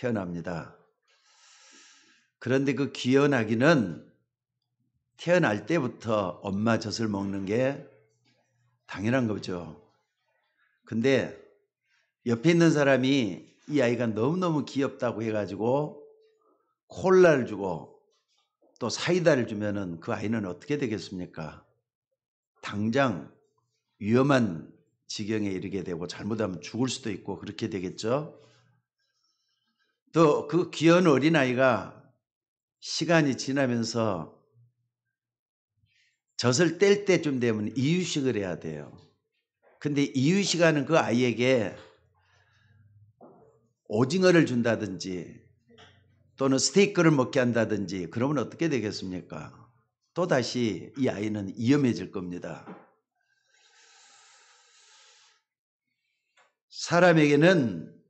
태어납니다. 그런데 그 귀여운 아기는 태어날 때부터 엄마 젖을 먹는 게 당연한 거죠. 근데 옆에 있는 사람이 이 아이가 너무너무 귀엽다고 해가지고 콜라를 주고 또 사이다를 주면은 그 아이는 어떻게 되겠습니까? 당장 위험한 지경에 이르게 되고 잘못하면 죽을 수도 있고 그렇게 되겠죠. 또 그 귀여운 어린아이가 시간이 지나면서 젖을 뗄 때쯤 되면 이유식을 해야 돼요. 근데 이유식하는 그 아이에게 오징어를 준다든지 또는 스테이크를 먹게 한다든지 그러면 어떻게 되겠습니까? 또다시 이 아이는 위험해질 겁니다. 사람에게는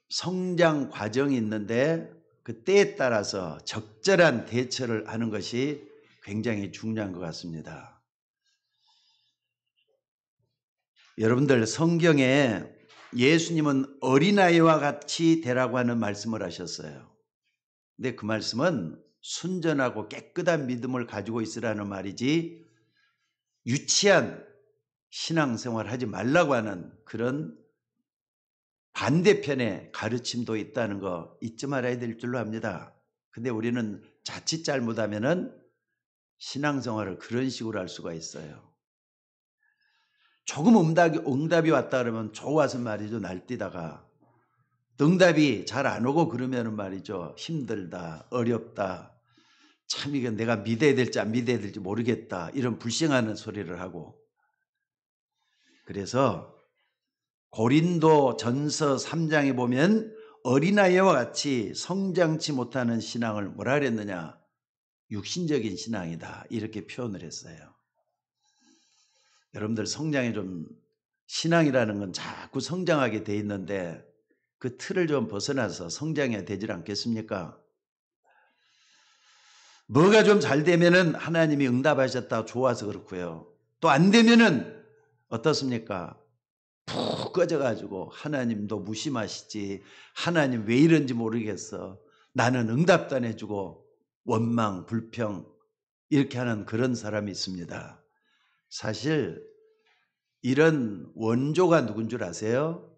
성장 과정이 있는데 그 때에 따라서 적절한 대처를 하는 것이 굉장히 중요한 것 같습니다. 여러분들 성경에 예수님은 어린아이와 같이 되라고 하는 말씀을 하셨어요. 근데 그 말씀은 순전하고 깨끗한 믿음을 가지고 있으라는 말이지 유치한 신앙생활 하지 말라고 하는 그런 반대편의 가르침도 있다는 거 잊지 말아야 될 줄로 압니다. 근데 우리는 자칫 잘못하면은 신앙생활을 그런 식으로 할 수가 있어요. 조금 응답이 왔다 그러면 좋아서 말이죠. 날뛰다가 응답이 잘 안 오고 그러면 말이죠. 힘들다, 어렵다, 참 이건 내가 믿어야 될지 안 믿어야 될지 모르겠다 이런 불쌍한 소리를 하고 그래서 고린도 전서 3장에 보면 어린아이와 같이 성장치 못하는 신앙을 뭐라 그랬느냐? 육신적인 신앙이다 이렇게 표현을 했어요. 여러분들 성장에 좀 신앙이라는 건 자꾸 성장하게 돼 있는데 그 틀을 좀 벗어나서 성장해야 되질 않겠습니까? 뭐가 좀 잘 되면은 하나님이 응답하셨다 좋아서 그렇고요. 또 안 되면은 어떻습니까? 푹 꺼져가지고 하나님도 무심하시지 하나님 왜 이런지 모르겠어 나는 응답도 안 해주고 원망 불평 이렇게 하는 그런 사람이 있습니다. 사실 이런 원조가 누군 줄 아세요?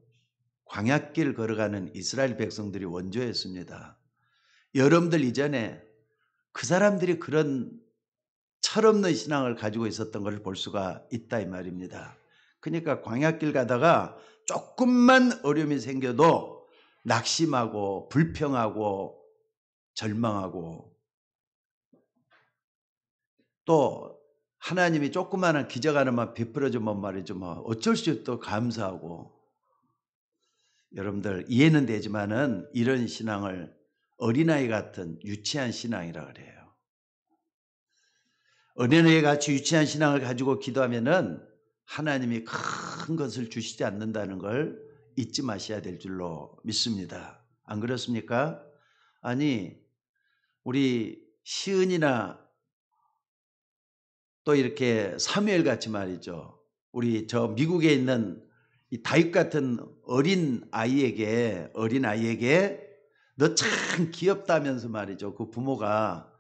광야길 걸어가는 이스라엘 백성들이 원조였습니다. 여러분들 이전에 그 사람들이 그런 철없는 신앙을 가지고 있었던 것을 볼 수가 있다 이 말입니다. 그러니까 광야길 가다가 조금만 어려움이 생겨도 낙심하고 불평하고 절망하고 또 하나님이 조그마한 기적 하나만 베풀어주면 말이죠. 뭐 어쩔 수 없이 또 감사하고 여러분들 이해는 되지만은 이런 신앙을 어린아이 같은 유치한 신앙이라 그래요. 어린아이 같이 유치한 신앙을 가지고 기도하면은 하나님이 큰 것을 주시지 않는다는 걸 잊지 마셔야 될 줄로 믿습니다. 안 그렇습니까? 아니 우리 시은이나 또 이렇게 사무엘 같이 말이죠. 우리 저 미국에 있는 이 다윗 같은 어린 아이에게 너 참 귀엽다면서 말이죠. 그 부모가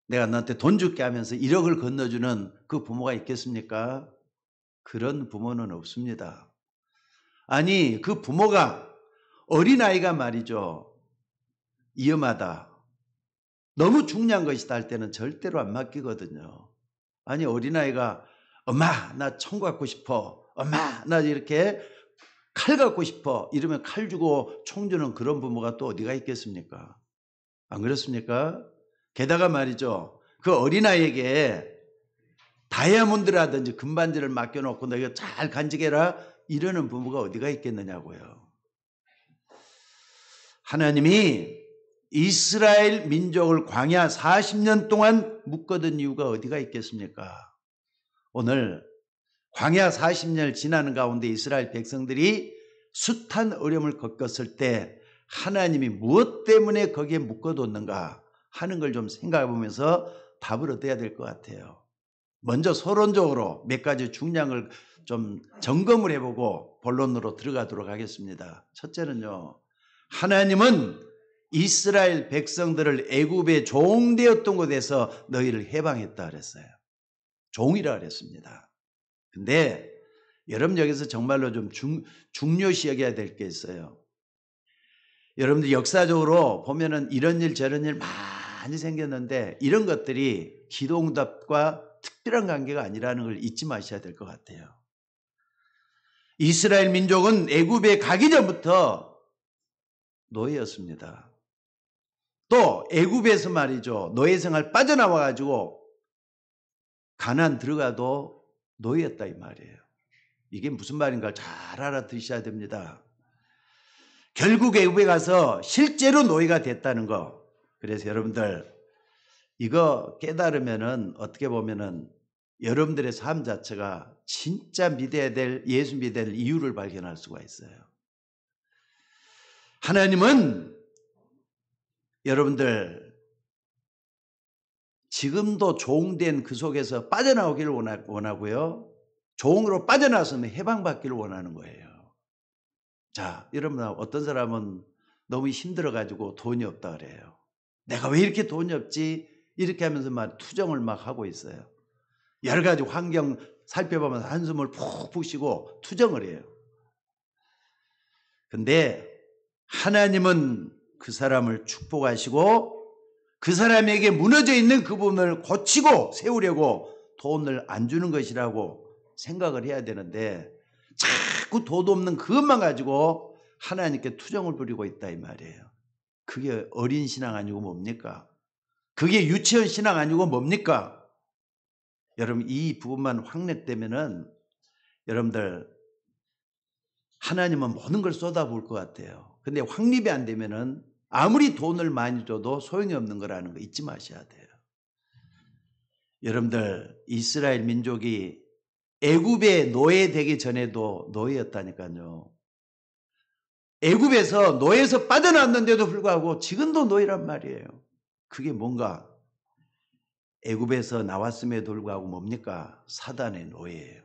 내가 너한테 돈 줄게 하면서 1억을 건너주는 그 부모가 있겠습니까? 그런 부모는 없습니다. 아니 그 부모가 어린아이가 말이죠. 위험하다. 너무 중요한 것이다 할 때는 절대로 안 맡기거든요. 아니 어린아이가 엄마 나 총 갖고 싶어. 엄마 나 이렇게 칼 갖고 싶어. 이러면 칼 주고 총 주는 그런 부모가 또 어디가 있겠습니까? 안 그렇습니까? 게다가 말이죠. 그 어린아이에게 다이아몬드라든지 금반지를 맡겨놓고 너 이거 잘 간직해라 이러는 부모가 어디가 있겠느냐고요. 하나님이 이스라엘 민족을 광야 40년 동안 묶어둔 이유가 어디가 있겠습니까? 오늘 광야 40년을 지나는 가운데 이스라엘 백성들이 숱한 어려움을 겪었을 때 하나님이 무엇 때문에 거기에 묶어뒀는가 하는 걸 좀 생각해 보면서 답을 얻어야 될 것 같아요. 먼저 서론적으로 몇 가지 중요한 걸 좀 점검을 해보고 본론으로 들어가도록 하겠습니다. 첫째는요. 하나님은 이스라엘 백성들을 애굽의 종되었던 곳에서 너희를 해방했다 그랬어요. 종이라 그랬습니다. 근데 여러분 여기서 정말로 좀 중요시 여겨야 될 게 있어요. 여러분들 역사적으로 보면은 이런 일 저런 일 많이 생겼는데 이런 것들이 기도응답과 특별한 관계가 아니라는 걸 잊지 마셔야 될 것 같아요. 이스라엘 민족은 애굽에 가기 전부터 노예였습니다. 또 애굽에서 말이죠. 노예 생활 빠져나와 가지고 가나안 들어가도 노예였다 이 말이에요. 이게 무슨 말인가 잘 알아들으셔야 됩니다. 결국 애굽에 가서 실제로 노예가 됐다는 거. 그래서 여러분들 이거 깨달으면은 어떻게 보면은 여러분들의 삶 자체가 진짜 믿어야 될 예수 믿어야 될 이유를 발견할 수가 있어요. 하나님은 여러분들 지금도 종된 그 속에서 빠져나오기를 원하고요. 종으로 빠져나와서 해방받기를 원하는 거예요. 자, 여러분 어떤 사람은 너무 힘들어가지고 돈이 없다 그래요. 내가 왜 이렇게 돈이 없지? 이렇게 하면서 막 투정을 막 하고 있어요. 여러 가지 환경 살펴보면서 한숨을 푹푹 쉬고 투정을 해요. 근데 하나님은 그 사람을 축복하시고 그 사람에게 무너져 있는 그 부분을 고치고 세우려고 돈을 안 주는 것이라고 생각을 해야 되는데 자꾸 돈 없는 그것만 가지고 하나님께 투정을 부리고 있다 이 말이에요. 그게 어린 신앙 아니고 뭡니까? 그게 유치원 신앙 아니고 뭡니까? 여러분 이 부분만 확립되면은 여러분들 하나님은 모든 걸 쏟아부을 것 같아요. 근데 확립이 안 되면은 아무리 돈을 많이 줘도 소용이 없는 거라는 거 잊지 마셔야 돼요. 여러분들 이스라엘 민족이 애굽에 노예되기 전에도 노예였다니까요. 애굽에서 노예에서 빠져나왔는데도 불구하고 지금도 노예란 말이에요. 그게 뭔가 애굽에서 나왔음에도 불구하고 뭡니까? 사단의 노예예요.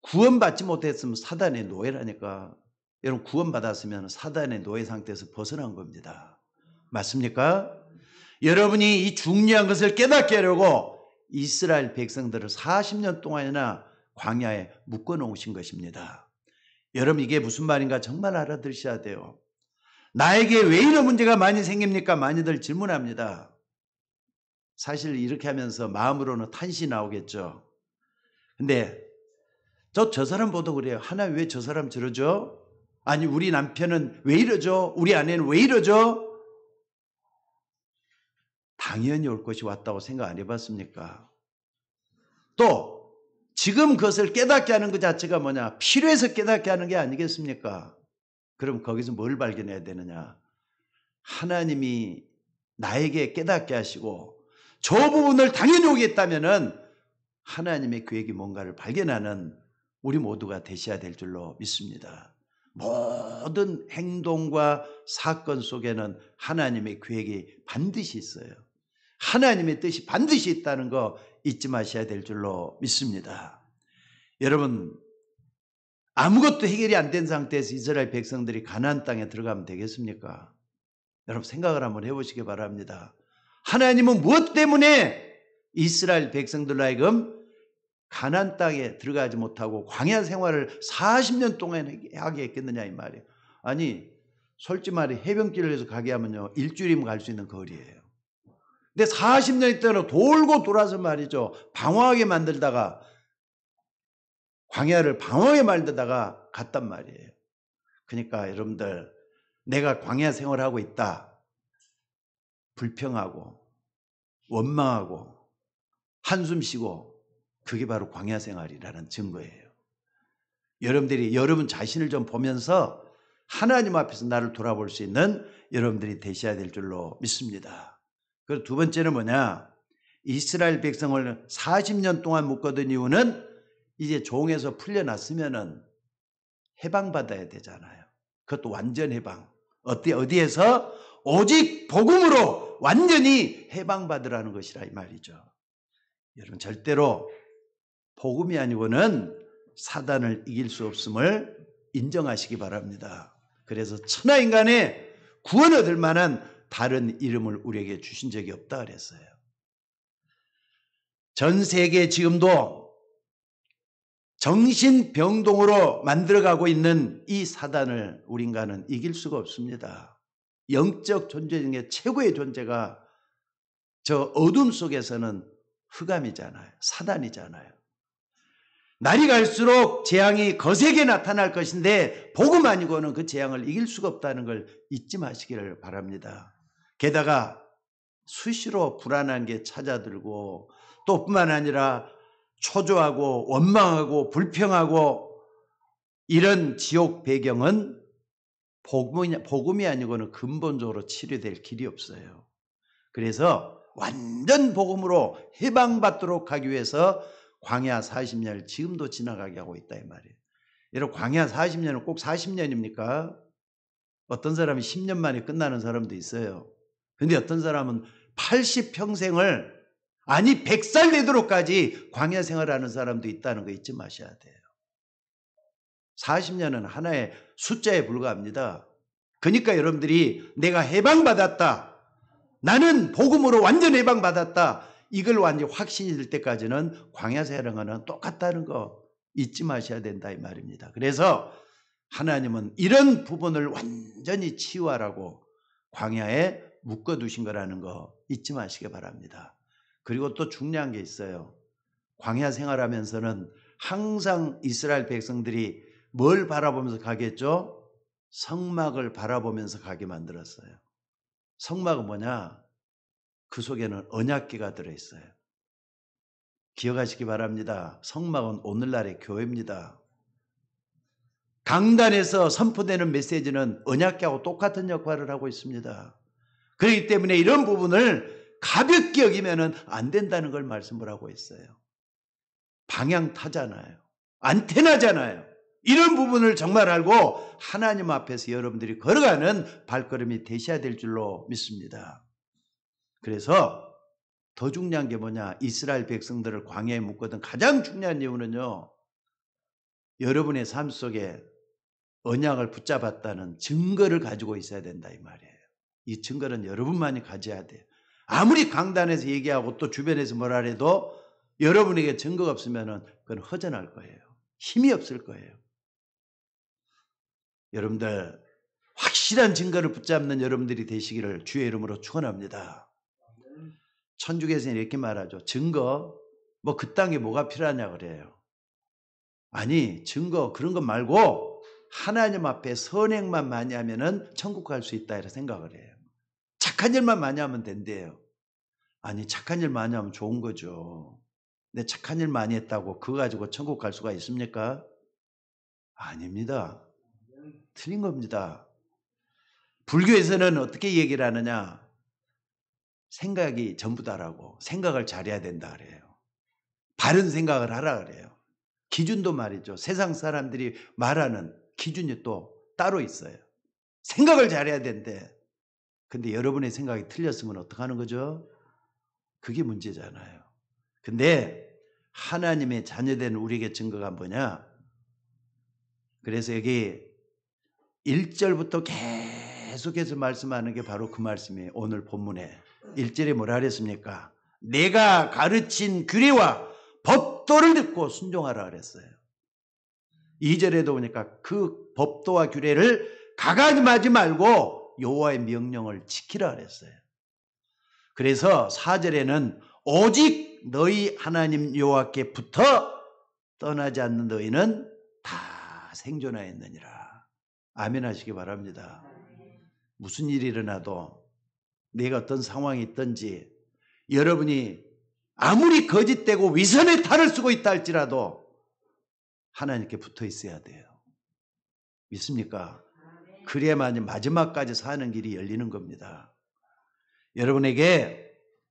구원받지 못했으면 사단의 노예라니까. 여러분 구원받았으면 사단의 노예 상태에서 벗어난 겁니다. 맞습니까? 여러분이 이 중요한 것을 깨닫게 하려고 이스라엘 백성들을 40년 동안이나 광야에 묶어놓으신 것입니다. 여러분 이게 무슨 말인가 정말 알아들으셔야 돼요. 나에게 왜 이런 문제가 많이 생깁니까? 많이들 질문합니다. 사실 이렇게 하면서 마음으로는 탄식이 나오겠죠. 근데 저 사람 보도 그래요. 하나님 왜 저 사람 저러죠? 아니 우리 남편은 왜 이러죠? 우리 아내는 왜 이러죠? 당연히 올 것이 왔다고 생각 안 해봤습니까? 또 지금 그것을 깨닫게 하는 것 자체가 뭐냐? 필요해서 깨닫게 하는 게 아니겠습니까? 그럼 거기서 뭘 발견해야 되느냐? 하나님이 나에게 깨닫게 하시고 저 부분을 당연히 오겠다면은 하나님의 계획이 뭔가를 발견하는 우리 모두가 되셔야 될 줄로 믿습니다. 모든 행동과 사건 속에는 하나님의 계획이 반드시 있어요. 하나님의 뜻이 반드시 있다는 거 잊지 마셔야 될 줄로 믿습니다. 여러분 아무것도 해결이 안 된 상태에서 이스라엘 백성들이 가나안 땅에 들어가면 되겠습니까? 여러분 생각을 한번 해보시기 바랍니다. 하나님은 무엇 때문에 이스라엘 백성들로 하여금 가나안 땅에 들어가지 못하고 광야 생활을 40년 동안 하게 했겠느냐 이 말이에요. 아니 솔직히 말해 해변길을 해서 가게 하면요 일주일이면 갈 수 있는 거리예요. 근데 40년 동안 돌고 돌아서 말이죠 방황하게 만들다가 광야를 방황하게 만들다가 갔단 말이에요. 그러니까 여러분들 내가 광야 생활하고 있다 불평하고 원망하고 한숨 쉬고 그게 바로 광야 생활이라는 증거예요. 여러분들이 여러분 자신을 좀 보면서 하나님 앞에서 나를 돌아볼 수 있는 여러분들이 되셔야 될 줄로 믿습니다. 그리고 두 번째는 뭐냐? 이스라엘 백성을 40년 동안 묶어둔 이유는 이제 종에서 풀려났으면은 해방받아야 되잖아요. 그것도 완전 해방. 어디에서? 오직 복음으로 완전히 해방받으라는 것이라 이 말이죠. 여러분 절대로 복음이 아니고는 사단을 이길 수 없음을 인정하시기 바랍니다. 그래서 천하 인간의 구원 얻을 만한 다른 이름을 우리에게 주신 적이 없다 그랬어요. 전 세계 지금도 정신병동으로 만들어가고 있는 이 사단을 우리 인간은 이길 수가 없습니다. 영적 존재 중에 최고의 존재가 저 어둠 속에서는 흑암이잖아요. 사단이잖아요. 날이 갈수록 재앙이 거세게 나타날 것인데 복음 아니고는 그 재앙을 이길 수가 없다는 걸 잊지 마시기를 바랍니다. 게다가 수시로 불안한 게 찾아들고 또 뿐만 아니라 초조하고 원망하고 불평하고 이런 지옥 배경은 복음이 아니고는 근본적으로 치료될 길이 없어요. 그래서 완전 복음으로 해방받도록 하기 위해서 광야 40년을 지금도 지나가게 하고 있다 이 말이에요. 여러분 광야 40년은 꼭 40년입니까? 어떤 사람이 10년 만에 끝나는 사람도 있어요. 그런데 어떤 사람은 80평생을 아니 100살 되도록까지 광야 생활하는 사람도 있다는 거 잊지 마셔야 돼요. 40년은 하나의 숫자에 불과합니다. 그러니까 여러분들이 내가 해방받았다. 나는 복음으로 완전 해방받았다. 이걸 완전히 확신이 들 때까지는 광야 생활은 똑같다는 거 잊지 마셔야 된다 이 말입니다. 그래서 하나님은 이런 부분을 완전히 치유하라고 광야에 묶어두신 거라는 거 잊지 마시기 바랍니다. 그리고 또 중요한 게 있어요. 광야 생활하면서는 항상 이스라엘 백성들이 뭘 바라보면서 가겠죠? 성막을 바라보면서 가게 만들었어요. 성막은 뭐냐? 그 속에는 언약궤가 들어있어요. 기억하시기 바랍니다. 성막은 오늘날의 교회입니다. 강단에서 선포되는 메시지는 언약궤하고 똑같은 역할을 하고 있습니다. 그렇기 때문에 이런 부분을 가볍게 여기면 안 된다는 걸 말씀을 하고 있어요. 방향 타잖아요. 안테나잖아요. 이런 부분을 정말 알고 하나님 앞에서 여러분들이 걸어가는 발걸음이 되셔야 될 줄로 믿습니다. 그래서 더 중요한 게 뭐냐? 이스라엘 백성들을 광야에 묶었던 가장 중요한 이유는요. 여러분의 삶 속에 언약을 붙잡았다는 증거를 가지고 있어야 된다 이 말이에요. 이 증거는 여러분만이 가져야 돼요. 아무리 강단에서 얘기하고 또 주변에서 뭐라 해도 여러분에게 증거가 없으면 그건 허전할 거예요. 힘이 없을 거예요. 여러분들 확실한 증거를 붙잡는 여러분들이 되시기를 주의 이름으로 축원합니다. 천주교에서는 이렇게 말하죠. 증거 뭐 그 땅에 뭐가 필요하냐 그래요. 아니 증거 그런 것 말고 하나님 앞에 선행만 많이 하면은 천국 갈 수 있다 이렇게 생각을 해요. 착한 일만 많이 하면 된대요. 아니 착한 일 많이 하면 좋은 거죠. 근데 착한 일 많이 했다고 그거 가지고 천국 갈 수가 있습니까? 아닙니다. 틀린 겁니다. 불교에서는 어떻게 얘기를 하느냐? 생각이 전부다라고 생각을 잘해야 된다 그래요. 바른 생각을 하라 그래요. 기준도 말이죠. 세상 사람들이 말하는 기준이 또 따로 있어요. 생각을 잘해야 된대. 근데 여러분의 생각이 틀렸으면 어떡하는 거죠? 그게 문제잖아요. 근데 하나님의 자녀된 우리에게 증거가 뭐냐? 그래서 여기 1절부터 계속해서 말씀하는 게 바로 그 말씀이에요. 오늘 본문에 1절에 뭐라 그랬습니까? 내가 가르친 규례와 법도를 듣고 순종하라 그랬어요. 2절에도 보니까 그 법도와 규례를 가감하지 말고 여호와의 명령을 지키라 그랬어요. 그래서 4절에는 오직 너희 하나님 여호와께 붙어 떠나지 않는 너희는 다 생존하였느니라. 아멘 하시기 바랍니다. 무슨 일이 일어나도 내가 어떤 상황이 있든지 여러분이 아무리 거짓되고 위선의 탈을 쓰고 있다 할지라도 하나님께 붙어 있어야 돼요. 믿습니까? 그래야만 마지막까지 사는 길이 열리는 겁니다. 여러분에게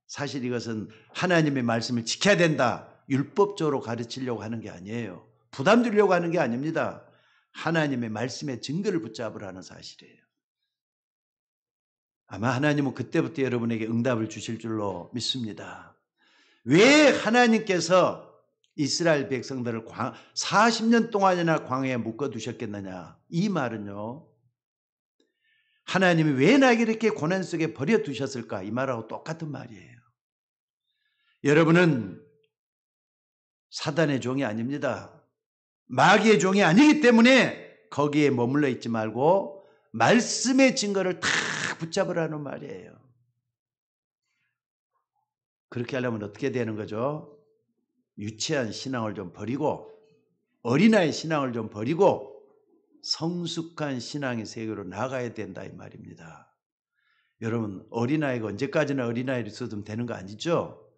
사실 이것은 하나님의 말씀을 지켜야 된다. 율법적으로 가르치려고 하는 게 아니에요. 부담 주려고 하는 게 아닙니다. 하나님의 말씀의 증거를 붙잡으라는 사실이에요. 아마 하나님은 그때부터 여러분에게 응답을 주실 줄로 믿습니다. 왜 하나님께서 이스라엘 백성들을 40년 동안이나 광야에 묶어두셨겠느냐? 이 말은요. 하나님이 왜 나에게 이렇게 고난 속에 버려두셨을까? 이 말하고 똑같은 말이에요. 여러분은 사단의 종이 아닙니다. 마귀의 종이 아니기 때문에 거기에 머물러 있지 말고 말씀의 증거를 다 붙잡으라는 말이에요. 그렇게 하려면 어떻게 되는 거죠? 유치한 신앙을 좀 버리고 어린아이 신앙을 좀 버리고 성숙한 신앙의 세계로 나가야 된다 이 말입니다. 여러분 어린아이가 언제까지나 어린아이를 있어도 되는 거 아니죠?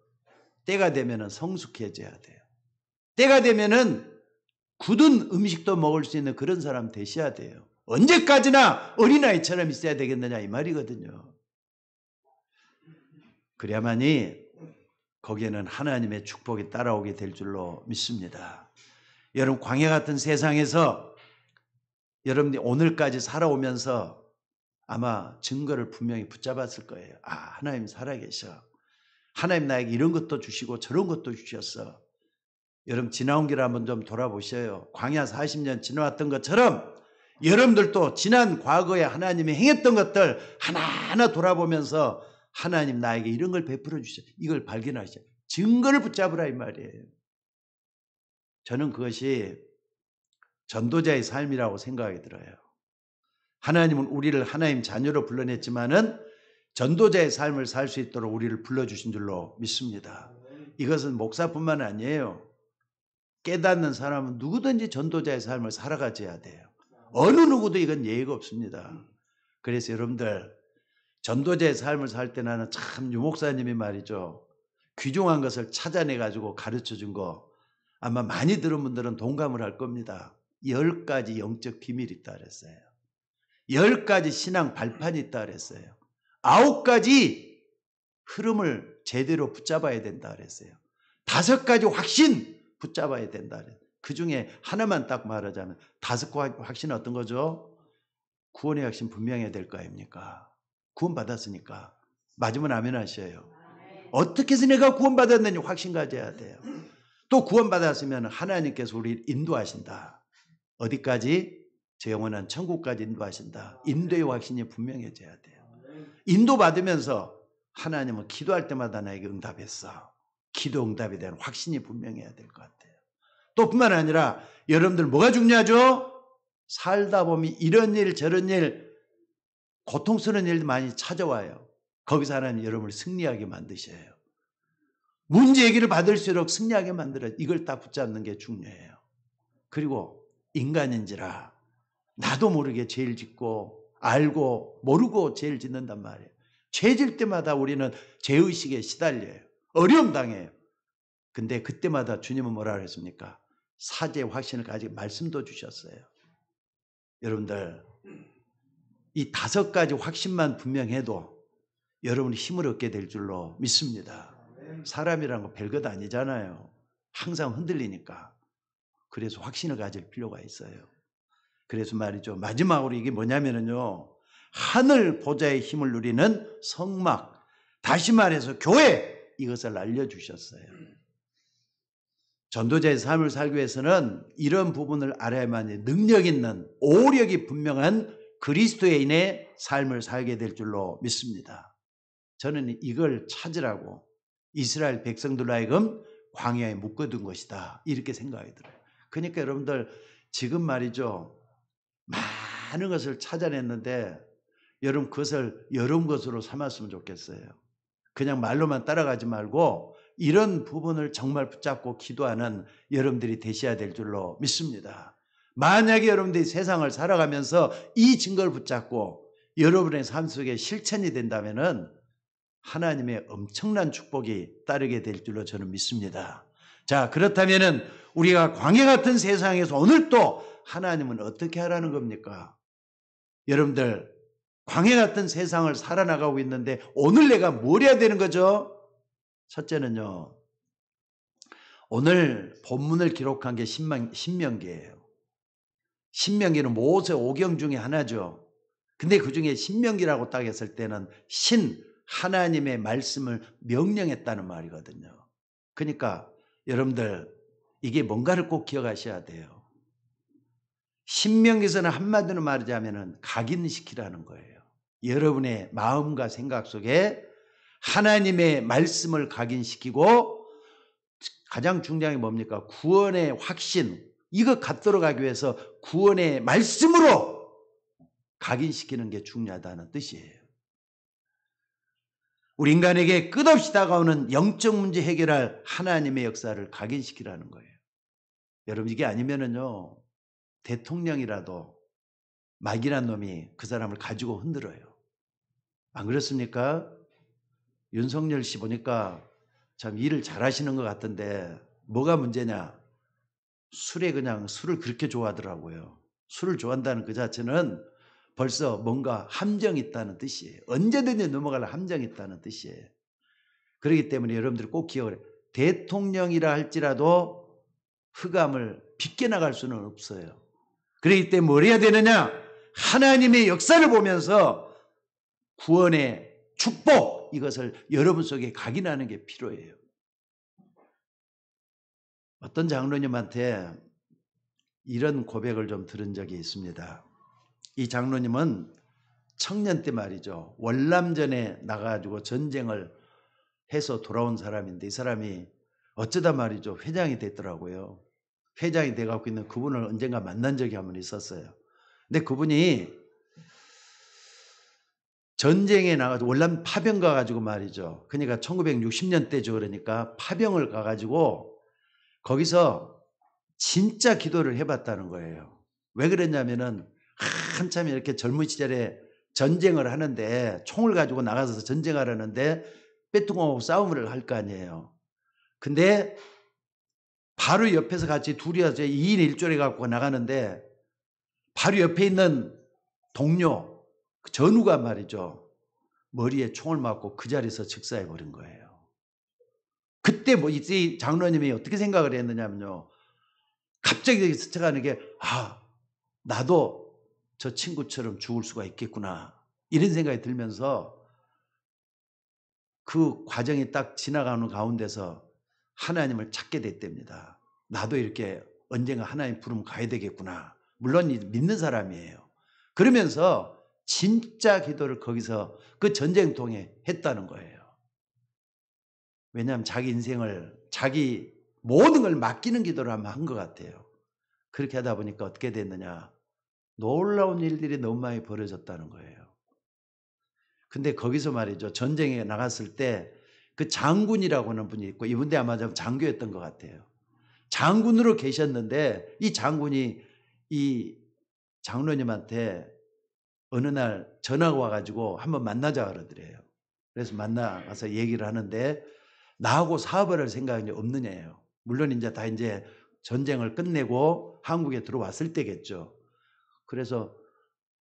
때가 되면 성숙해져야 돼요. 때가 되면 굳은 음식도 먹을 수 있는 그런 사람 되셔야 돼요. 언제까지나 어린아이처럼 있어야 되겠느냐 이 말이거든요. 그래야만이 거기에는 하나님의 축복이 따라오게 될 줄로 믿습니다. 여러분 광야 같은 세상에서 여러분이 오늘까지 살아오면서 아마 증거를 분명히 붙잡았을 거예요. 아, 하나님 살아계셔. 하나님 나에게 이런 것도 주시고 저런 것도 주셨어. 여러분 지나온 길을 한번 좀 돌아보셔요. 광야 40년 지나왔던 것처럼 여러분들도 지난 과거에 하나님이 행했던 것들 하나하나 돌아보면서 하나님 나에게 이런 걸 베풀어 주셔. 이걸 발견하셔. 증거를 붙잡으라 이 말이에요. 저는 그것이 전도자의 삶이라고 생각이 들어요. 하나님은 우리를 하나님 자녀로 불러냈지만은 전도자의 삶을 살 수 있도록 우리를 불러주신 줄로 믿습니다. 이것은 목사뿐만 아니에요. 깨닫는 사람은 누구든지 전도자의 삶을 살아가줘야 돼요. 어느 누구도 이건 예의가 없습니다. 그래서 여러분들 전도자의 삶을 살 때 나는 참 유목사님이 말이죠. 귀중한 것을 찾아내가지고 가르쳐준 거 아마 많이 들은 분들은 동감을 할 겁니다. 10가지 영적 비밀이 있다 그랬어요. 10가지 신앙 발판이 있다 그랬어요. 9가지 흐름을 제대로 붙잡아야 된다 그랬어요. 5가지 확신 붙잡아야 된다 그랬어요. 그 중에 하나만 딱 말하자면 5가지 확신은 어떤 거죠? 구원의 확신 분명해야 될 거 아닙니까? 구원 받았으니까. 맞으면 아멘 하셔요. 어떻게 해서 내가 구원 받았는지 확신 가져야 돼요. 또 구원 받았으면 하나님께서 우리를 인도하신다. 어디까지? 저 영원한 천국까지 인도하신다. 인도의 확신이 분명해져야 돼요. 인도받으면서 하나님은 기도할 때마다 나에게 응답했어. 기도 응답에 대한 확신이 분명해야 될 것 같아요. 또 뿐만 아니라 여러분들 뭐가 중요하죠? 살다 보면 이런 일 저런 일 고통스러운 일도 많이 찾아와요. 거기서 하나님 여러분을 승리하게 만드셔요. 문제 얘기를 받을수록 승리하게 만들어요. 이걸 다 붙잡는 게 중요해요. 그리고 인간인지라 나도 모르게 죄를 짓고 알고 모르고 죄를 짓는단 말이에요. 죄 질 때마다 우리는 죄의식에 시달려요. 어려움 당해요. 근데 그때마다 주님은 뭐라 그랬습니까? 사죄의 확신을 가지고 말씀도 주셨어요. 여러분들 이 5가지 확신만 분명해도 여러분이 힘을 얻게 될 줄로 믿습니다. 사람이란 거 별것 아니잖아요. 항상 흔들리니까. 그래서 확신을 가질 필요가 있어요. 그래서 말이죠. 마지막으로 이게 뭐냐면요. 하늘 보좌의 힘을 누리는 성막, 다시 말해서 교회, 이것을 알려주셨어요. 전도자의 삶을 살기 위해서는 이런 부분을 알아야만 능력 있는 오력이 분명한 그리스도인의 삶을 살게 될 줄로 믿습니다. 저는 이걸 찾으라고 이스라엘 백성들로 하여금 광야에 묶어둔 것이다 이렇게 생각이 들어요. 그러니까 여러분들 지금 말이죠. 많은 것을 찾아냈는데 여러분 그것을 여러분 것으로 삼았으면 좋겠어요. 그냥 말로만 따라가지 말고 이런 부분을 정말 붙잡고 기도하는 여러분들이 되셔야 될 줄로 믿습니다. 만약에 여러분들이 세상을 살아가면서 이 증거를 붙잡고 여러분의 삶 속에 실천이 된다면은 하나님의 엄청난 축복이 따르게 될 줄로 저는 믿습니다. 자, 그렇다면은 우리가 광야 같은 세상에서 오늘 또 하나님은 어떻게 하라는 겁니까? 여러분들 광야 같은 세상을 살아나가고 있는데 오늘 내가 뭘 해야 되는 거죠? 첫째는요. 오늘 본문을 기록한 게 신명기예요. 신명기는 모세 5경 중에 하나죠. 근데 그 중에 신명기라고 딱 했을 때는 하나님의 말씀을 명령했다는 말이거든요. 그러니까 여러분들 이게 뭔가를 꼭 기억하셔야 돼요. 신명기에서는 한마디로 말하자면 각인시키라는 거예요. 여러분의 마음과 생각 속에 하나님의 말씀을 각인시키고 가장 중요한 게 뭡니까? 구원의 확신. 이거 갖도록 하기 위해서 구원의 말씀으로 각인시키는 게 중요하다는 뜻이에요. 우리 인간에게 끝없이 다가오는 영적 문제 해결할 하나님의 역사를 각인시키라는 거예요. 여러분 이게 아니면은요 대통령이라도 막이란 놈이 그 사람을 가지고 흔들어요. 안 그렇습니까? 윤석열 씨 보니까 참 일을 잘하시는 것 같던데 뭐가 문제냐? 술을 그렇게 좋아하더라고요. 술을 좋아한다는 그 자체는 벌써 뭔가 함정이 있다는 뜻이에요. 언제든지 넘어갈 함정이 있다는 뜻이에요. 그렇기 때문에 여러분들이 꼭 기억을 해요. 대통령이라 할지라도 흑암을 빗겨나갈 수는 없어요. 그렇기 때문에 뭘 해야 되느냐? 하나님의 역사를 보면서 구원의 축복 이것을 여러분 속에 각인하는 게 필요해요. 어떤 장로님한테 이런 고백을 좀 들은 적이 있습니다. 이 장로님은 청년 때 말이죠. 월남전에 나가가지고 전쟁을 해서 돌아온 사람인데 이 사람이 어쩌다 말이죠. 회장이 됐더라고요. 회장이 돼갖고 있는 그분을 언젠가 만난 적이 한 번 있었어요. 근데 그분이 전쟁에 나가서 월남 파병 가가지고 말이죠. 그러니까 1960년대죠. 그러니까 파병을 가가지고 거기서 진짜 기도를 해봤다는 거예요. 왜 그랬냐면은 한참 이렇게 젊은 시절에 전쟁을 하는데 총을 가지고 나가서 전쟁하려는데 빼뚱하고 싸움을 할 거 아니에요. 근데 바로 옆에서 같이 둘이서 2인 1조를 갖고 나가는데 바로 옆에 있는 동료 전우가 말이죠. 머리에 총을 맞고 그 자리에서 즉사해 버린 거예요. 그때 이 장로님이 어떻게 생각을 했느냐면요. 갑자기 스쳐가는 게 나도 저 친구처럼 죽을 수가 있겠구나 이런 생각이 들면서 그 과정이 딱 지나가는 가운데서 하나님을 찾게 됐답니다. 나도 이렇게 언젠가 하나님 부르면 가야 되겠구나. 물론 믿는 사람이에요. 그러면서 진짜 기도를 거기서 그 전쟁통에 했다는 거예요. 왜냐하면 자기 인생을 자기 모든 걸 맡기는 기도를 한번 한 것 같아요. 그렇게 하다 보니까 어떻게 됐느냐. 놀라운 일들이 너무 많이 벌어졌다는 거예요. 근데 거기서 말이죠. 전쟁에 나갔을 때 그 장군이라고 하는 분이 있고 이분도 아마 장교였던 것 같아요. 장군으로 계셨는데 이 장군이 이 장로님한테 어느 날 전화가 와가지고 한번 만나자 그러더래요. 그래서 만나서 얘기를 하는데 나하고 사업을 할 생각이 없느냐예요. 물론 이제 다 이제 전쟁을 끝내고 한국에 들어왔을 때겠죠. 그래서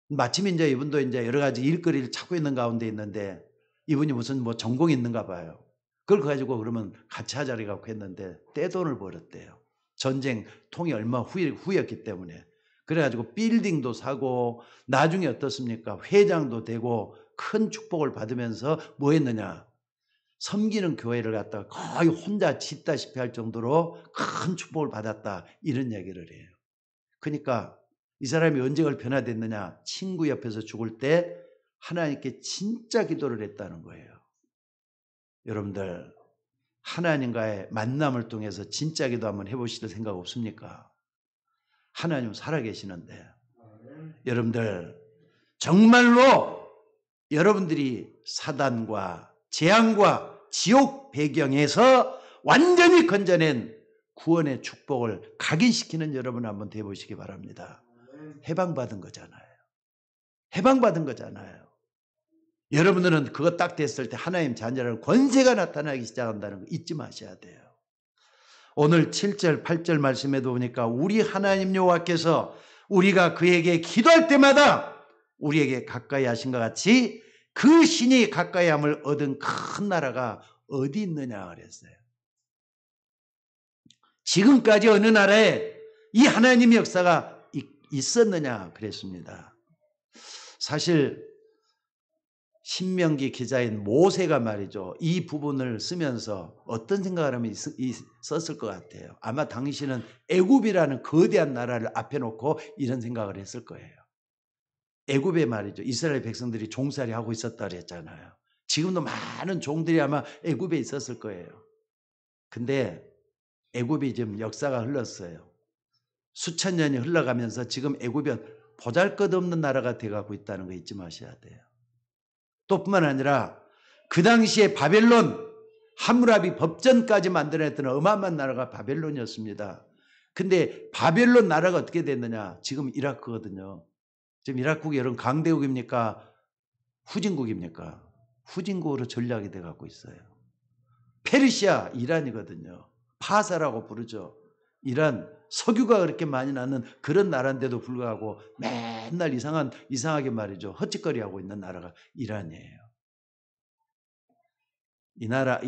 마침 이제 이분도 이제 여러 가지 일거리를 찾고 있는 가운데 있는데 이분이 무슨 전공이 있는가 봐요. 그걸 가지고 그러면 같이 하자고 갖고 했는데 떼돈을 벌었대요. 전쟁 통이 얼마 후였기 때문에. 그래가지고 빌딩도 사고 나중에 어떻습니까? 회장도 되고 큰 축복을 받으면서 뭐 했느냐? 섬기는 교회를 갖다가 거의 혼자 짓다시피 할 정도로 큰 축복을 받았다. 이런 얘기를 해요. 그러니까 이 사람이 언제 변화됐느냐? 친구 옆에서 죽을 때 하나님께 진짜 기도를 했다는 거예요. 여러분들 하나님과의 만남을 통해서 진짜 기도 한번 해보실 생각 없습니까? 하나님 살아계시는데 여러분들 정말로 여러분들이 사단과 재앙과 지옥 배경에서 완전히 건져낸 구원의 축복을 각인시키는 여러분 한번 돼보시기 바랍니다. 해방받은 거잖아요. 해방받은 거잖아요. 여러분들은 그거 딱 됐을 때 하나님 자녀라는 권세가 나타나기 시작한다는 거 잊지 마셔야 돼요. 오늘 7절 8절 말씀에도 보니까 우리 하나님 여호와께서 우리가 그에게 기도할 때마다 우리에게 가까이 하신 것 같이 그 신이 가까이 함을 얻은 큰 나라가 어디 있느냐 그랬어요. 지금까지 어느 나라에 이 하나님의 역사가 있었느냐 그랬습니다. 사실 신명기 기자인 모세가 말이죠. 이 부분을 쓰면서 어떤 생각을 하면 썼을 것 같아요. 아마 당신은 애굽이라는 거대한 나라를 앞에 놓고 이런 생각을 했을 거예요. 애굽에 말이죠. 이스라엘 백성들이 종살이 하고 있었다 그랬잖아요. 지금도 많은 종들이 아마 애굽에 있었을 거예요. 근데 애굽이 지금 역사가 흘렀어요. 수천 년이 흘러가면서 지금 애굽이 보잘것없는 나라가 돼가고 있다는 거 잊지 마셔야 돼요. 또 뿐만 아니라 그 당시에 바벨론, 함무라비 법전까지 만들어냈던 어마어마한 나라가 바벨론이었습니다. 근데 바벨론 나라가 어떻게 됐느냐? 지금 이라크거든요. 지금 이라크국이 여러분 강대국입니까? 후진국입니까? 후진국으로 전락이 돼가고 있어요. 페르시아, 이란이거든요. 파사라고 부르죠. 이란, 석유가 그렇게 많이 나는 그런 나라인데도 불구하고 맨날 이상하게 말이죠. 헛짓거리하고 있는 나라가 이란이에요. 이 나라,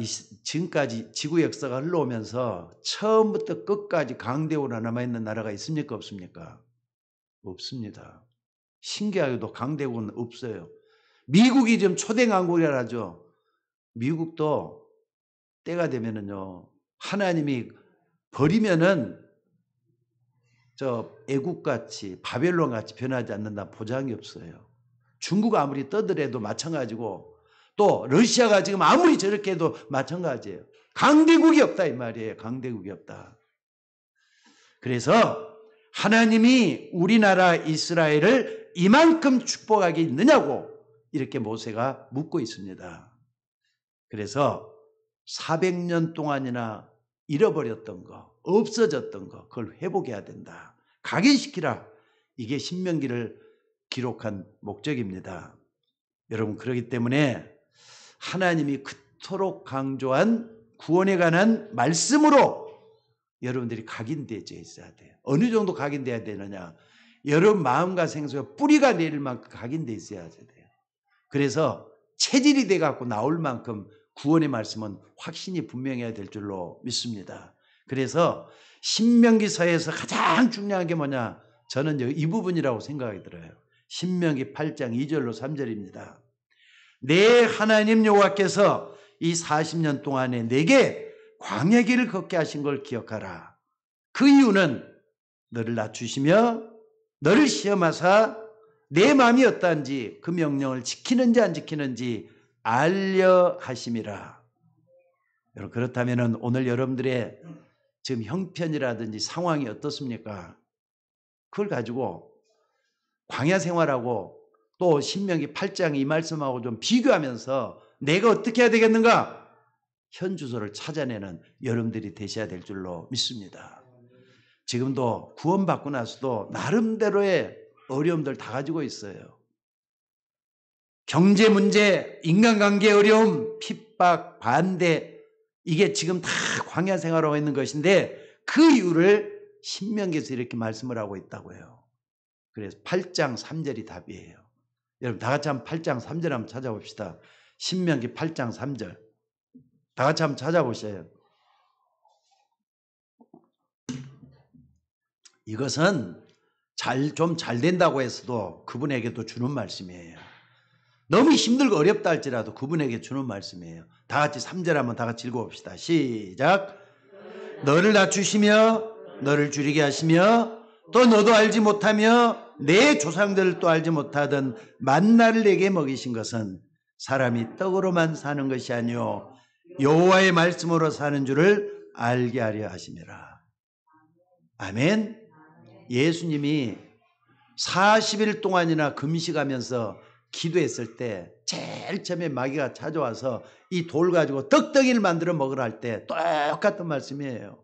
지금까지 지구 역사가 흘러오면서 처음부터 끝까지 강대국으로 남아있는 나라가 있습니까? 없습니까? 없습니다. 신기하게도 강대국은 없어요. 미국이 지금 초대 강국이라 하죠. 미국도 때가 되면은요, 하나님이 버리면은 애국같이 바벨론같이 변하지 않는다 보장이 없어요. 중국 아무리 떠들어도 마찬가지고 또 러시아가 지금 아무리 저렇게 해도 마찬가지예요. 강대국이 없다 이 말이에요. 강대국이 없다. 그래서 하나님이 우리나라 이스라엘을 이만큼 축복하게 있느냐고 이렇게 모세가 묻고 있습니다. 그래서 400년 동안이나 잃어버렸던 거, 없어졌던 거, 그걸 회복해야 된다. 각인시키라. 이게 신명기를 기록한 목적입니다. 여러분, 그렇기 때문에 하나님이 그토록 강조한 구원에 관한 말씀으로 여러분들이 각인되어 있어야 돼요. 어느 정도 각인돼야 되느냐? 여러분 마음과 생수에 뿌리가 내릴 만큼 각인되어 있어야 돼요. 그래서 체질이 돼갖고 나올 만큼 구원의 말씀은 확신이 분명해야 될 줄로 믿습니다. 그래서 신명기서에서 가장 중요한 게 뭐냐? 저는 이 부분이라고 생각이 들어요. 신명기 8장 2절로 3절입니다. 내 하나님 여호와께서 이 40년 동안에 내게 광야 길을 걷게 하신 걸 기억하라. 그 이유는 너를 낮추시며 너를 시험하사 내 마음이 어떠한지 그 명령을 지키는지 안 지키는지 알려 하심이라. 여러분, 그렇다면 오늘 여러분들의 지금 형편이라든지 상황이 어떻습니까? 그걸 가지고 광야 생활하고 또 신명기 8장 이 말씀하고 좀 비교하면서 내가 어떻게 해야 되겠는가? 현 주소를 찾아내는 여러분들이 되셔야 될 줄로 믿습니다. 지금도 구원받고 나서도 나름대로의 어려움들 다 가지고 있어요. 경제 문제, 인간관계 어려움, 핍박, 반대, 이게 지금 다 광야 생활하고 있는 것인데 그 이유를 신명기에서 이렇게 말씀을 하고 있다고요. 그래서 8장 3절이 답이에요. 여러분 다 같이 한번 8장 3절 한번 찾아봅시다. 신명기 8장 3절 다 같이 한번 찾아보셔요. 이것은 좀 잘 된다고 해서도 그분에게도 주는 말씀이에요. 너무 힘들고 어렵다 할지라도 그분에게 주는 말씀이에요. 다 같이 3절 한번 다 같이 읽어봅시다. 시작. 너를 낮추시며 너를 줄이게 하시며 또 너도 알지 못하며 내 조상들을 또 알지 못하던 만나를 내게 먹이신 것은 사람이 떡으로만 사는 것이 아니요 여호와의 말씀으로 사는 줄을 알게 하려 하심이라. 아멘. 예수님이 40일 동안이나 금식하면서 기도했을 때 제일 처음에 마귀가 찾아와서 이 돌 가지고 떡덩이를 만들어 먹으라 할 때 똑같은 말씀이에요.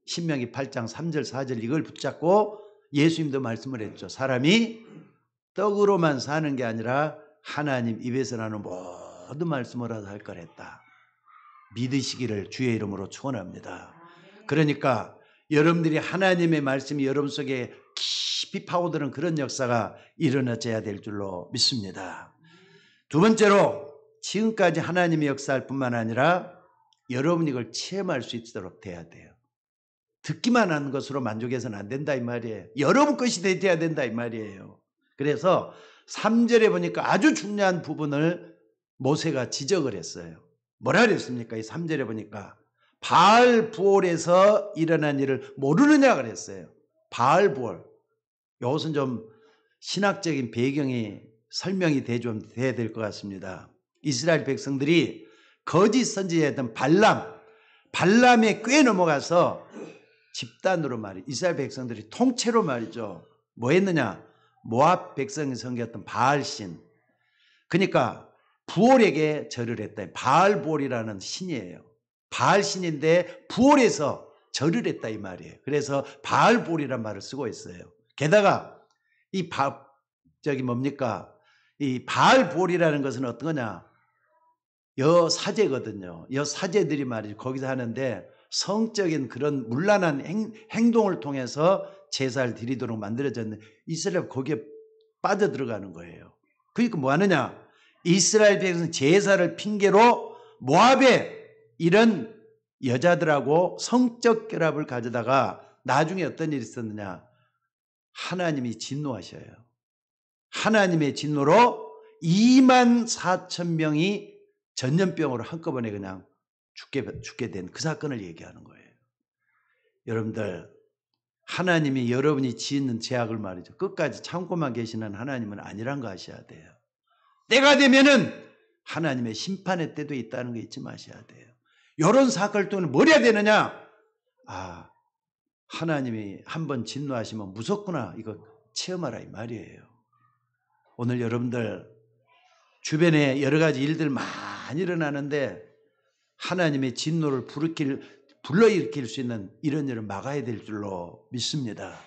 신명기 8장 3절 4절 이걸 붙잡고 예수님도 말씀을 했죠. 사람이 떡으로만 사는 게 아니라 하나님 입에서 나는 모든 말씀으로 할 거랬다. 믿으시기를 주의 이름으로 축원합니다. 그러니까 여러분들이 하나님의 말씀이 여러분 속에 깊이 파고드는 그런 역사가 일어나져야 될 줄로 믿습니다. 두 번째로 지금까지 하나님의 역사할 뿐만 아니라 여러분이 이걸 체험할 수 있도록 돼야 돼요. 듣기만 하는 것으로 만족해서는 안 된다 이 말이에요. 여러분 것이 돼야 된다 이 말이에요. 그래서 3절에 보니까 아주 중요한 부분을 모세가 지적을 했어요. 뭐라 그랬습니까? 이 3절에 보니까 바알 부올에서 일어난 일을 모르느냐 그랬어요. 바알 부올. 이것은 좀 신학적인 배경이 설명이 좀 돼야 될 것 같습니다. 이스라엘 백성들이 거짓 선지자였던 발람에 꽤 넘어가서 집단으로 이스라엘 백성들이 통째로 말이죠. 뭐 했느냐? 모압 백성이 섬겼던 바알신. 그러니까 부올에게 절을 했다. 바알볼이라는 신이에요. 바알신인데 부올에서 절을 했다 이 말이에요. 그래서 바알볼이란 말을 쓰고 있어요. 게다가 이 뭡니까? 이 바알볼이라는 것은 어떤 거냐? 여사제거든요. 여사제들이 말이죠. 거기서 하는데 성적인 그런 문란한 행동을 통해서 제사를 드리도록 만들어졌는데 이스라엘 거기에 빠져들어가는 거예요. 그러니까 뭐 하느냐? 이스라엘 백성 제사를 핑계로 모압에 이런 여자들하고 성적 결합을 가져다가 나중에 어떤 일이 있었느냐? 하나님이 진노하셔요. 하나님의 진노로 24,000명이 전염병으로 한꺼번에 그냥 죽게 된 그 사건을 얘기하는 거예요. 여러분들, 하나님이 여러분이 지은 죄악을 말이죠. 끝까지 참고만 계시는 하나님은 아니란 거 아셔야 돼요. 때가 되면은 하나님의 심판의 때도 있다는 거 잊지 마셔야 돼요. 이런 사건을 또는 뭘 해야 되느냐? 하나님이 한번 진노하시면 무섭구나. 이거 체험하라 이 말이에요. 오늘 여러분들 주변에 여러 가지 일들 많이 일어나는데 하나님의 진노를 불러일으킬 수 있는 이런 일을 막아야 될 줄로 믿습니다.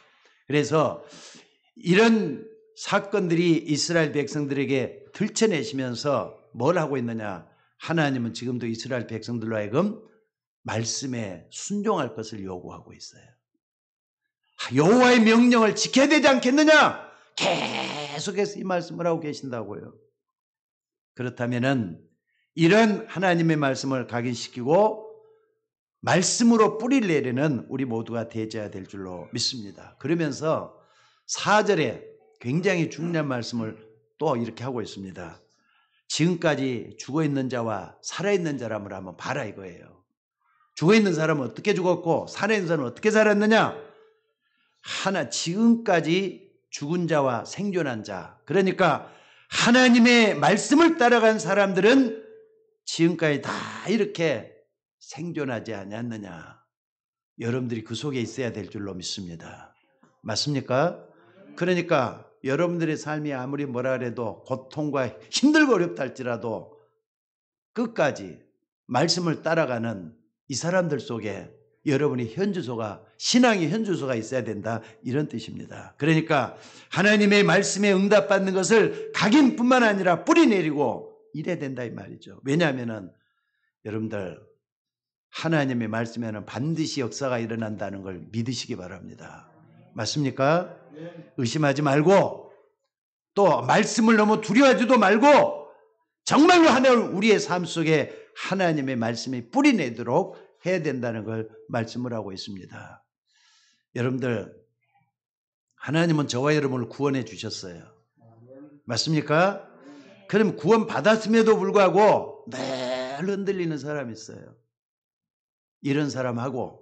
그래서 이런 사건들이 이스라엘 백성들에게 들춰내시면서 뭘 하고 있느냐? 하나님은 지금도 이스라엘 백성들로 하여금 말씀에 순종할 것을 요구하고 있어요. 여호와의 명령을 지켜야 되지 않겠느냐? 계속해서 이 말씀을 하고 계신다고요. 그렇다면은 이런 하나님의 말씀을 각인시키고 말씀으로 뿌리를 내리는 우리 모두가 되어야 될 줄로 믿습니다. 그러면서 4절에 굉장히 중요한 말씀을 또 이렇게 하고 있습니다. 지금까지 죽어있는 자와 살아있는 사람을 한번 봐라 이거예요. 죽어있는 사람은 어떻게 죽었고 살아있는 사람은 어떻게 살았느냐? 지금까지 죽은 자와 생존한 자, 그러니까 하나님의 말씀을 따라간 사람들은 지금까지 다 이렇게 생존하지 않았느냐? 여러분들이 그 속에 있어야 될 줄로 믿습니다. 맞습니까? 그러니까 여러분들의 삶이 아무리 뭐라 그래도 고통과 힘들고 어렵다 할지라도 끝까지 말씀을 따라가는 이 사람들 속에 여러분이 신앙의 현주소가 있어야 된다 이런 뜻입니다. 그러니까 하나님의 말씀에 응답받는 것을 각인뿐만 아니라 뿌리내리고 이래야 된다 이 말이죠. 왜냐하면 여러분들 하나님의 말씀에는 반드시 역사가 일어난다는 걸 믿으시기 바랍니다. 맞습니까? 의심하지 말고 또 말씀을 너무 두려워하지도 말고 정말로 우리의 삶 속에 하나님의 말씀이 뿌리내도록 해야 된다는 걸 말씀을 하고 있습니다. 여러분들 하나님은 저와 여러분을 구원해 주셨어요. 맞습니까? 그럼 구원 받았음에도 불구하고 늘 흔들리는 사람이 있어요. 이런 사람하고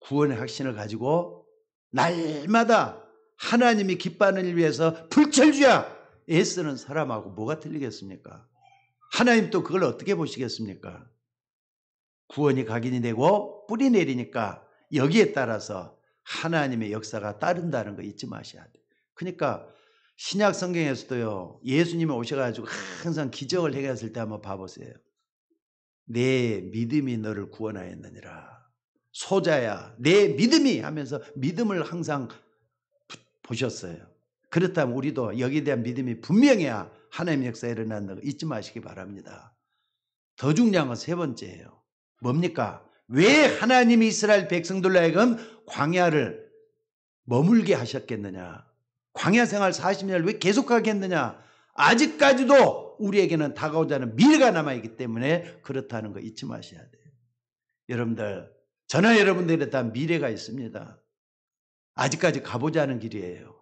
구원의 확신을 가지고 날마다 하나님이 기뻐하는 일 위해서 불철주야 애쓰는 사람하고 뭐가 틀리겠습니까? 하나님 또 그걸 어떻게 보시겠습니까? 구원이 각인이 되고 뿌리 내리니까 여기에 따라서 하나님의 역사가 따른다는 거 잊지 마셔야 돼요. 그러니까 신약 성경에서도요, 예수님이 오셔가지고 항상 기적을 행했을 때 한번 봐보세요. 내 믿음이 너를 구원하였느니라. 소자야, 내 믿음이 하면서 믿음을 항상 보셨어요. 그렇다면 우리도 여기에 대한 믿음이 분명해야 하나님의 역사에 일어난다는 거 잊지 마시기 바랍니다. 더 중요한 건 세 번째예요. 뭡니까? 왜 하나님이 이스라엘 백성들로 하여금 광야를 머물게 하셨겠느냐? 광야 생활 40년을 왜 계속하게 했느냐? 아직까지도 우리에게는 다가오지 않은 미래가 남아있기 때문에 그렇다는 거 잊지 마셔야 돼요. 여러분들, 저나 여러분들에 대한 미래가 있습니다. 아직까지 가보지 않은 길이에요.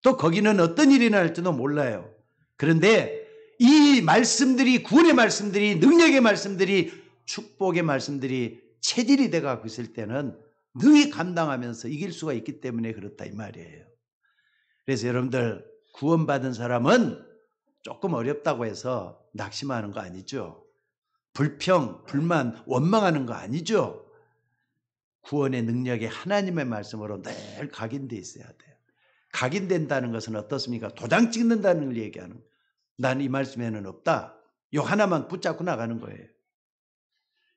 또 거기는 어떤 일이 날지도 몰라요. 그런데 이 말씀들이, 구원의 말씀들이, 능력의 말씀들이, 축복의 말씀들이 체질이 돼가고 있을 때는 능히 감당하면서 이길 수가 있기 때문에 그렇다 이 말이에요. 그래서 여러분들 구원받은 사람은 조금 어렵다고 해서 낙심하는 거 아니죠. 불평, 불만, 원망하는 거 아니죠. 구원의 능력이 하나님의 말씀으로 늘 각인되어 있어야 돼요. 각인된다는 것은 어떻습니까? 도장 찍는다는 걸 얘기하는 거예요. 난 이 말씀에는 없다. 요 하나만 붙잡고 나가는 거예요.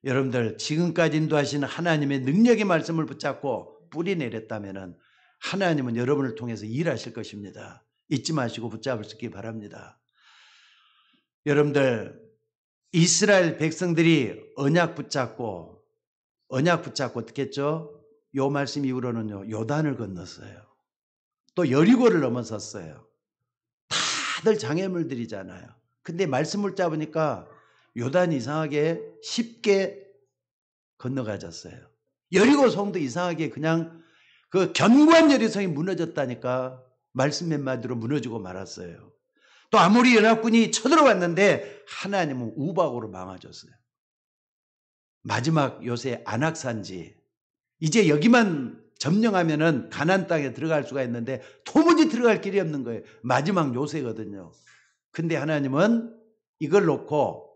여러분들 지금까지 인도하신 하나님의 능력의 말씀을 붙잡고 뿌리 내렸다면 하나님은 여러분을 통해서 일하실 것입니다. 잊지 마시고 붙잡을 수 있기 바랍니다. 여러분들 이스라엘 백성들이 언약 붙잡고 어떻게 했죠? 요 말씀 이후로는요 요단을 건넜어요. 또 여리고를 넘어섰어요. 다들 장애물들이잖아요. 근데 말씀을 잡으니까 요단이 이상하게 쉽게 건너가졌어요. 여리고 성도 이상하게 그냥 그 견고한 여리성이 무너졌다니까 말씀 몇 마디로 무너지고 말았어요. 또 아무리 연합군이 쳐들어왔는데 하나님은 우박으로 막아줬어요. 마지막 요새 안악산지 이제 여기만 점령하면은 가나안 땅에 들어갈 수가 있는데 도무지 들어갈 길이 없는 거예요. 마지막 요새거든요. 근데 하나님은 이걸 놓고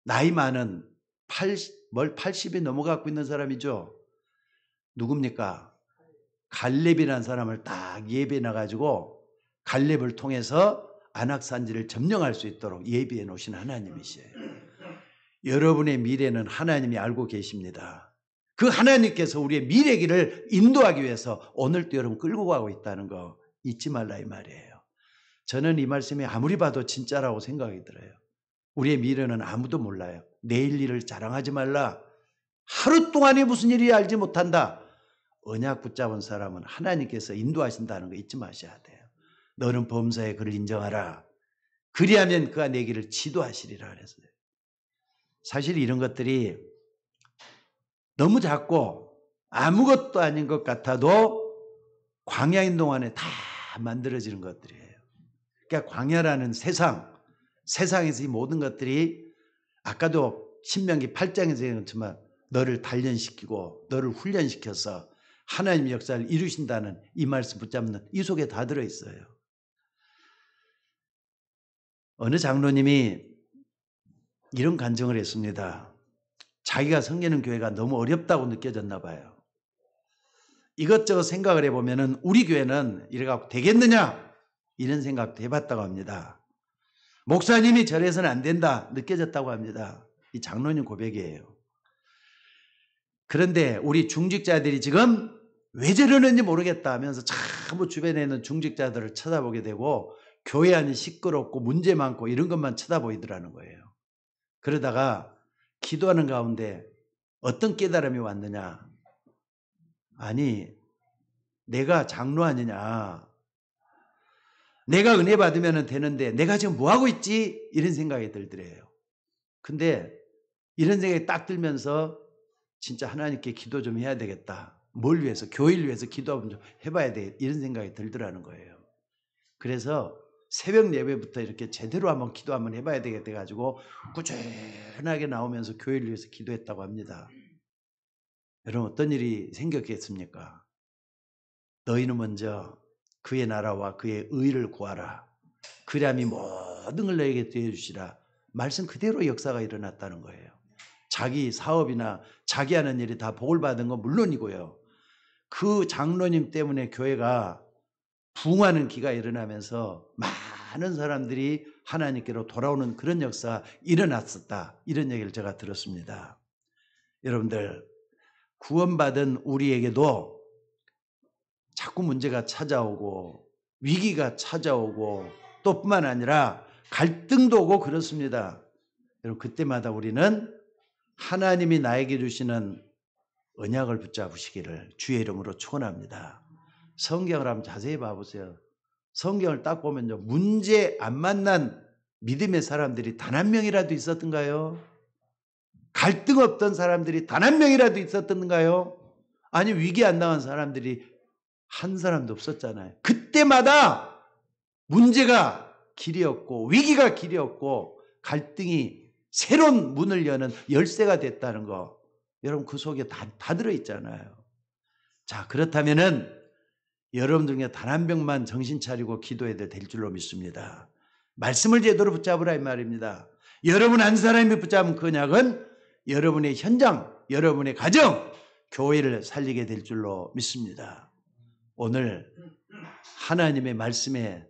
나이 많은 80이 넘어가고 있는 사람이죠. 누굽니까? 갈렙이라는 사람을 딱 예비해 놔가지고 갈렙을 통해서 안악산지를 점령할 수 있도록 예비해 놓으신 하나님이시에요. 여러분의 미래는 하나님이 알고 계십니다. 그 하나님께서 우리의 미래길을 인도하기 위해서 오늘도 여러분 끌고 가고 있다는 거 잊지 말라 이 말이에요. 저는 이 말씀이 아무리 봐도 진짜라고 생각이 들어요. 우리의 미래는 아무도 몰라요. 내일 일을 자랑하지 말라. 하루 동안에 무슨 일이 알지 못한다. 언약 붙잡은 사람은 하나님께서 인도하신다는 거 잊지 마셔야 돼요. 너는 범사에 그를 인정하라. 그리하면 그가 내 길을 지도하시리라 그랬어요. 사실 이런 것들이 너무 작고 아무것도 아닌 것 같아도 광야인 동안에 다 만들어지는 것들이에요. 그러니까 광야라는 세상에서 이 모든 것들이 아까도 신명기 8장에서 얘기했지만 너를 단련시키고 너를 훈련시켜서 하나님의 역사를 이루신다는 이 말씀 붙잡는 이 속에 다 들어있어요. 어느 장로님이 이런 간증을 했습니다. 자기가 섬기는 교회가 너무 어렵다고 느껴졌나 봐요. 이것저것 생각을 해보면 우리 교회는 이래갖고 되겠느냐 이런 생각도 해봤다고 합니다. 목사님이 저래서는 안 된다 느껴졌다고 합니다. 이 장로님 고백이에요. 그런데 우리 중직자들이 지금 왜 저러는지 모르겠다 하면서 전부 주변에 있는 중직자들을 쳐다보게 되고 교회 안이 시끄럽고 문제 많고 이런 것만 쳐다보이더라는 거예요. 그러다가 기도하는 가운데 어떤 깨달음이 왔느냐. 아니 내가 장로 아니냐. 내가 은혜 받으면 되는데 내가 지금 뭐하고 있지? 이런 생각이 들더래요. 근데 이런 생각이 딱 들면서 진짜 하나님께 기도 좀 해야 되겠다. 뭘 위해서? 교회를 위해서 기도 좀 해봐야 돼. 이런 생각이 들더라는 거예요. 그래서 새벽 예배부터 이렇게 제대로 한번 기도 한번 해봐야 되겠다 해가지고 꾸준하게 나오면서 교회를 위해서 기도했다고 합니다. 여러분 어떤 일이 생겼겠습니까? 너희는 먼저 그의 나라와 그의 의를 구하라. 그리함이 모든 걸 너에게 더해주시라. 말씀 그대로 역사가 일어났다는 거예요. 자기 사업이나 자기 하는 일이 다 복을 받은 건 물론이고요. 그 장로님 때문에 교회가 부흥하는 기가 일어나면서 많은 사람들이 하나님께로 돌아오는 그런 역사가 일어났었다. 이런 얘기를 제가 들었습니다. 여러분들 구원받은 우리에게도 자꾸 문제가 찾아오고 위기가 찾아오고 또 뿐만 아니라 갈등도 오고 그렇습니다. 여러분 그때마다 우리는 하나님이 나에게 주시는 언약을 붙잡으시기를 주의 이름으로 축원합니다. 성경을 한번 자세히 봐보세요. 성경을 딱 보면요. 문제 안 만난 믿음의 사람들이 단 한 명이라도 있었던가요? 갈등 없던 사람들이 단 한 명이라도 있었던가요? 아니 위기 안 당한 사람들이 한 사람도 없었잖아요. 그때마다 문제가 길이었고 위기가 길이었고 갈등이 새로운 문을 여는 열쇠가 됐다는 거 여러분 그 속에 다 들어있잖아요. 자 그렇다면은 여러분 중에 단 한 명만 정신 차리고 기도해야 될 줄로 믿습니다. 말씀을 제대로 붙잡으라 이 말입니다. 여러분 한 사람이 붙잡은 그 언약은 여러분의 현장, 여러분의 가정, 교회를 살리게 될 줄로 믿습니다. 오늘 하나님의 말씀에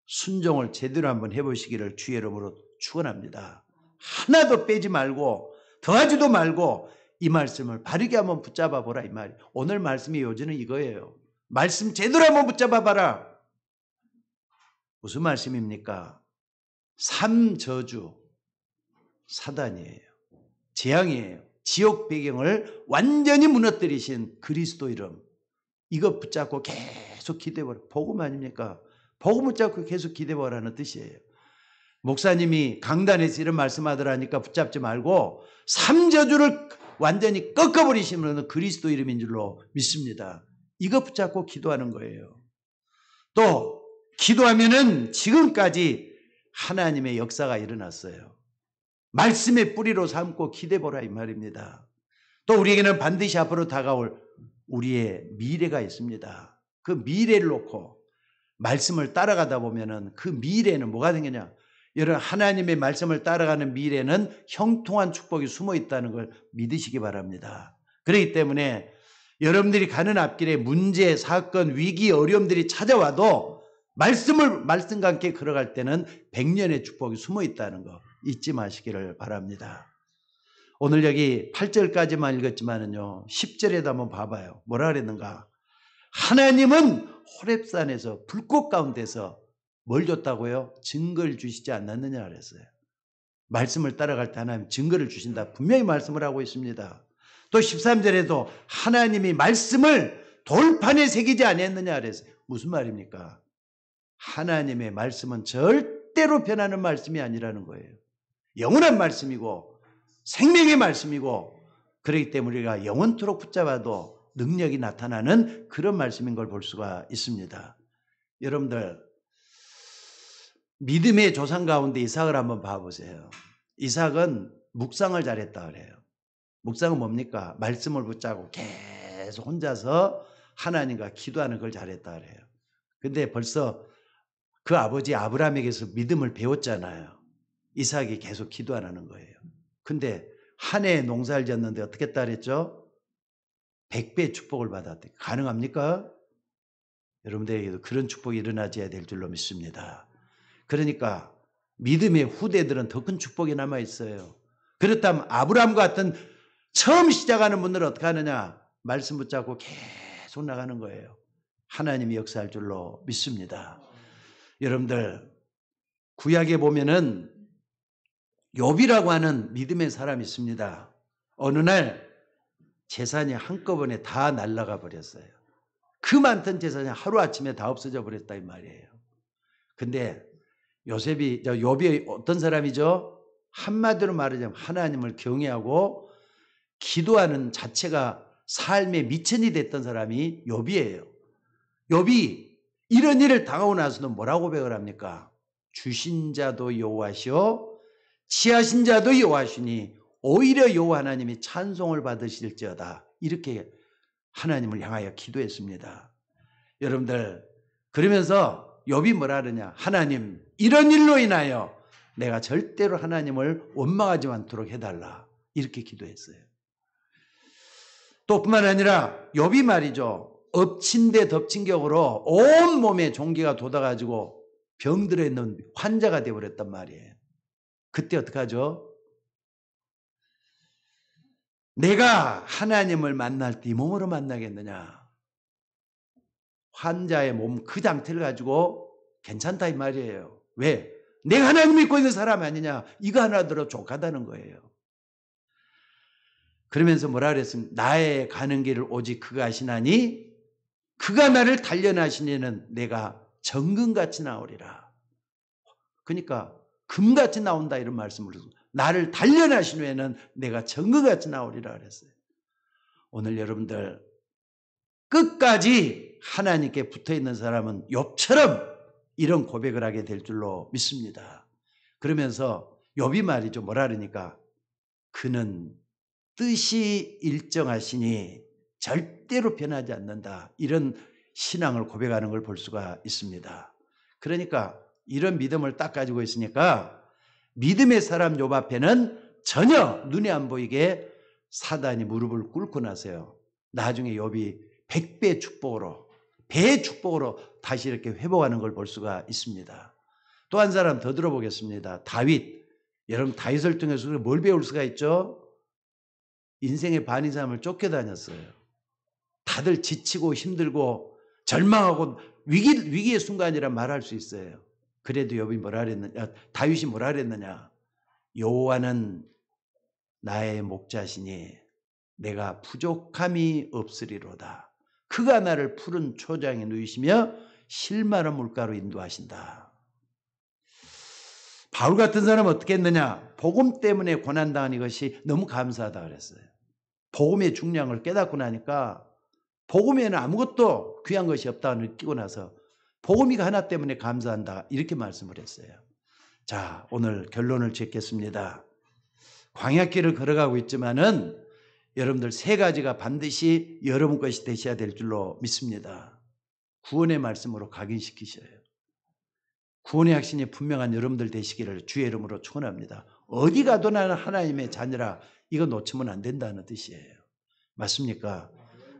순종을 제대로 한번 해보시기를 주의 이름으로 축원합니다. 하나도 빼지 말고 더하지도 말고 이 말씀을 바르게 한번 붙잡아 보라 이 말이에요. 오늘 말씀의 요지는 이거예요. 말씀 제대로 한번 붙잡아 봐라. 무슨 말씀입니까? 삼저주 사단이에요. 재앙이에요. 지옥 배경을 완전히 무너뜨리신 그리스도 이름. 이거 붙잡고 계속 기대보라. 복음 아닙니까? 복음 붙잡고 계속 기대보라는 뜻이에요. 목사님이 강단에서 이런 말씀하더라니까 붙잡지 말고 삼저주를 완전히 꺾어버리시면 그리스도 이름인 줄로 믿습니다. 이거 붙잡고 기도하는 거예요. 또 기도하면은 지금까지 하나님의 역사가 일어났어요. 말씀의 뿌리로 삼고 기대보라 이 말입니다. 또 우리에게는 반드시 앞으로 다가올 우리의 미래가 있습니다. 그 미래를 놓고 말씀을 따라가다 보면은 그 미래는 뭐가 되느냐? 여러분 하나님의 말씀을 따라가는 미래는 형통한 축복이 숨어 있다는 걸 믿으시기 바랍니다. 그렇기 때문에 여러분들이 가는 앞길에 문제, 사건, 위기, 어려움들이 찾아와도 말씀과 함께 걸어갈 때는 100년의 축복이 숨어 있다는 거 잊지 마시기를 바랍니다. 오늘 여기 8절까지만 읽었지만은요 10절에도 한번 봐봐요. 뭐라 그랬는가? 하나님은 호렙산에서 불꽃 가운데서 뭘 줬다고요? 증거를 주시지 않았느냐 그랬어요. 말씀을 따라갈 때 하나님 증거를 주신다. 분명히 말씀을 하고 있습니다. 또 13절에도 하나님이 말씀을 돌판에 새기지 않았느냐 그랬어요. 무슨 말입니까? 하나님의 말씀은 절대로 변하는 말씀이 아니라는 거예요. 영원한 말씀이고 생명의 말씀이고 그렇기 때문에 우리가 영원토록 붙잡아도 능력이 나타나는 그런 말씀인 걸 볼 수가 있습니다. 여러분들 믿음의 조상 가운데 이삭을 한번 봐보세요. 이삭은 묵상을 잘했다 그래요. 묵상은 뭡니까? 말씀을 붙잡고 계속 혼자서 하나님과 기도하는 걸 잘했다 그래요. 근데 벌써 그 아버지 아브라함에게서 믿음을 배웠잖아요. 이삭이 계속 기도 안 하는 거예요. 근데 한 해 농사를 지었는데 어떻게 했다 그랬죠? 100배의 축복을 받았대. 가능합니까? 여러분들에게도 그런 축복이 일어나줘야 될 줄로 믿습니다. 그러니까 믿음의 후대들은 더 큰 축복이 남아 있어요. 그렇다면 아브라함과 같은 처음 시작하는 분들은 어떻게 하느냐? 말씀 붙잡고 계속 나가는 거예요. 하나님이 역사할 줄로 믿습니다. 여러분들 구약에 보면은 욥이라고 하는 믿음의 사람이 있습니다. 어느 날 재산이 한꺼번에 다 날아가 버렸어요. 그 많던 재산이 하루아침에 다 없어져 버렸다 이 말이에요. 근데 욥이 어떤 사람이죠? 한마디로 말하자면 하나님을 경외하고 기도하는 자체가 삶의 미천이 됐던 사람이 욥이에요. 욥이 이런 일을 당하고 나서도 뭐라고 고백을 합니까? 주신 자도 여호와시오 취하신 자도 여호와시니 오히려 여호와 하나님이 찬송을 받으실지어다. 이렇게 하나님을 향하여 기도했습니다. 여러분들 그러면서 욥이 뭐라 그러냐? 하나님 이런 일로 인하여 내가 절대로 하나님을 원망하지 않도록 해달라. 이렇게 기도했어요. 또 뿐만 아니라 욥이 말이죠. 엎친 데 덮친 격으로 온 몸에 종기가 돋아가지고 병들어 있는 환자가 되어버렸단 말이에요. 그때 어떡하죠? 내가 하나님을 만날 때 이 몸으로 만나겠느냐? 환자의 몸 그 상태를 가지고 괜찮다 이 말이에요. 왜? 내가 하나님 믿고 있는 사람 아니냐? 이거 하나 들어 족하다는 거예요. 그러면서 뭐라 그랬습니까? 나의 가는 길을 오직 그가 아시나니 그가 나를 단련하시니는 내가 정금같이 나오리라. 그러니까 금같이 나온다 이런 말씀을 해서 나를 단련하신 후에는 내가 정금같이 나오리라 그랬어요. 오늘 여러분들 끝까지 하나님께 붙어있는 사람은 욥처럼 이런 고백을 하게 될 줄로 믿습니다. 그러면서 욥이 말이죠. 뭐라 그러니까 그는 뜻이 일정하시니 절대로 변하지 않는다. 이런 신앙을 고백하는 걸 볼 수가 있습니다. 그러니까 이런 믿음을 딱 가지고 있으니까 믿음의 사람 욥 앞에는 전혀 눈에 안 보이게 사단이 무릎을 꿇고 나서요. 나중에 욥이 100배 축복으로, 배의 축복으로 다시 이렇게 회복하는 걸 볼 수가 있습니다. 또 한 사람 더 들어보겠습니다. 다윗. 여러분 다윗을 통해서 뭘 배울 수가 있죠? 인생의 반 이상을 쫓겨다녔어요. 다들 지치고 힘들고 절망하고 위기의 순간이란 말할 수 있어요. 그래도 욥이 뭐라 그랬느냐? 다윗이 뭐라 그랬느냐? 여호와는 나의 목자시니 내가 부족함이 없으리로다. 그가 나를 푸른 초장에 누이시며 실마른 물가로 인도하신다. 바울 같은 사람은 어떻게 했느냐? 복음 때문에 고난당한 이것이 너무 감사하다 그랬어요. 복음의 중량을 깨닫고 나니까 복음에는 아무것도 귀한 것이 없다고 느끼고 나서 복음이 하나 때문에 감사한다 이렇게 말씀을 했어요. 자, 오늘 결론을 짓겠습니다. 광야길을 걸어가고 있지만은 여러분들 세 가지가 반드시 여러분 것이 되셔야 될 줄로 믿습니다. 구원의 말씀으로 각인시키셔요. 구원의 확신이 분명한 여러분들 되시기를 주의 이름으로 축원합니다. 어디 가도 나는 하나님의 자녀라, 이거 놓치면 안 된다는 뜻이에요. 맞습니까?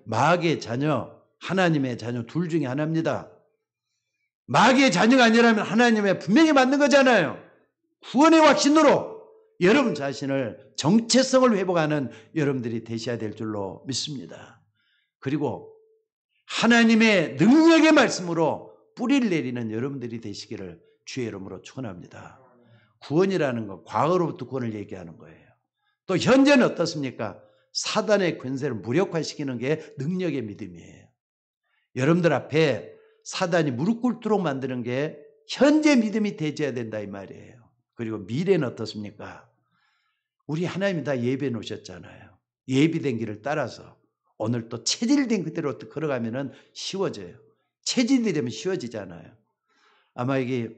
마귀의 자녀, 하나님의 자녀 둘 중에 하나입니다. 마귀의 자녀가 아니라면 하나님의 분명히 맞는 거잖아요. 구원의 확신으로 여러분 자신을 정체성을 회복하는 여러분들이 되셔야 될 줄로 믿습니다. 그리고 하나님의 능력의 말씀으로 뿌리를 내리는 여러분들이 되시기를 주의 이름으로 축원합니다. 구원이라는 건 과거로부터 구원을 얘기하는 거예요. 또 현재는 어떻습니까? 사단의 권세를 무력화시키는 게 능력의 믿음이에요. 여러분들 앞에 사단이 무릎 꿇도록 만드는 게 현재 믿음이 되어야 된다 이 말이에요. 그리고 미래는 어떻습니까? 우리 하나님이 다 예비해 놓으셨잖아요. 예비된 길을 따라서 오늘 또 체질된 그대로 걸어가면 쉬워져요. 체질이 되면 쉬워지잖아요. 아마 이게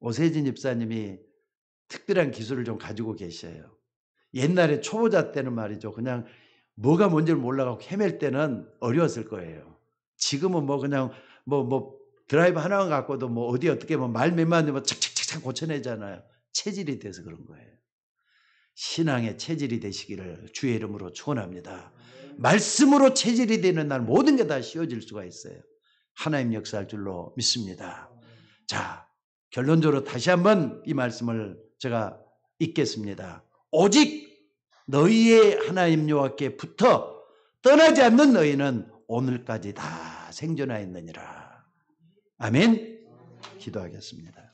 오세진 집사님이 특별한 기술을 좀 가지고 계셔요. 옛날에 초보자 때는 말이죠. 그냥 뭐가 뭔지를 몰라가고 헤맬 때는 어려웠을 거예요. 지금은 뭐 그냥 뭐 드라이브 하나만 갖고도 뭐 어디 어떻게 뭐 말 몇 마디 뭐 착착착착 고쳐내잖아요. 체질이 돼서 그런 거예요. 신앙의 체질이 되시기를 주의 이름으로 축원합니다. 말씀으로 체질이 되는 날 모든 게 다 쉬워질 수가 있어요. 하나님 역사할 줄로 믿습니다. 자, 결론적으로 다시 한번 이 말씀을 제가 읽겠습니다. 오직 너희의 하나님 여호와께 붙어 떠나지 않는 너희는 오늘까지 다 생존하였느니라. 아멘. 기도하겠습니다.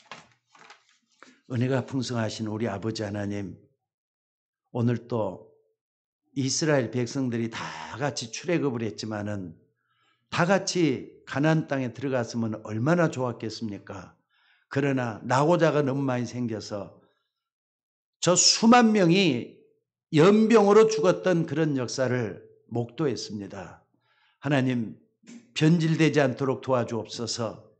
은혜가 풍성하신 우리 아버지 하나님, 오늘 또 이스라엘 백성들이 다 같이 출애굽을 했지만은 다 같이 가나안 땅에 들어갔으면 얼마나 좋았겠습니까? 그러나 낙오자가 너무 많이 생겨서 저 수만 명이 연병으로 죽었던 그런 역사를 목도했습니다. 하나님, 변질되지 않도록 도와주옵소서.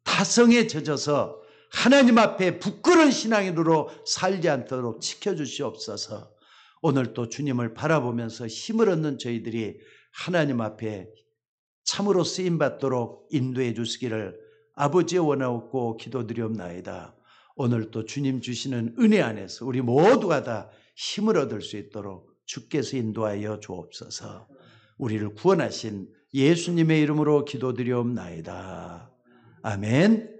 타성에 젖어서 하나님 앞에 부끄러운 신앙으로 살지 않도록 지켜주시옵소서. 오늘 또 주님을 바라보면서 힘을 얻는 저희들이 하나님 앞에 참으로 쓰임받도록 인도해 주시기를 아버지의 원하옵고 기도드리옵나이다. 오늘 또 주님 주시는 은혜 안에서 우리 모두가 다 힘을 얻을 수 있도록 주께서 인도하여 주옵소서. 우리를 구원하신 예수님의 이름으로 기도드리옵나이다. 아멘.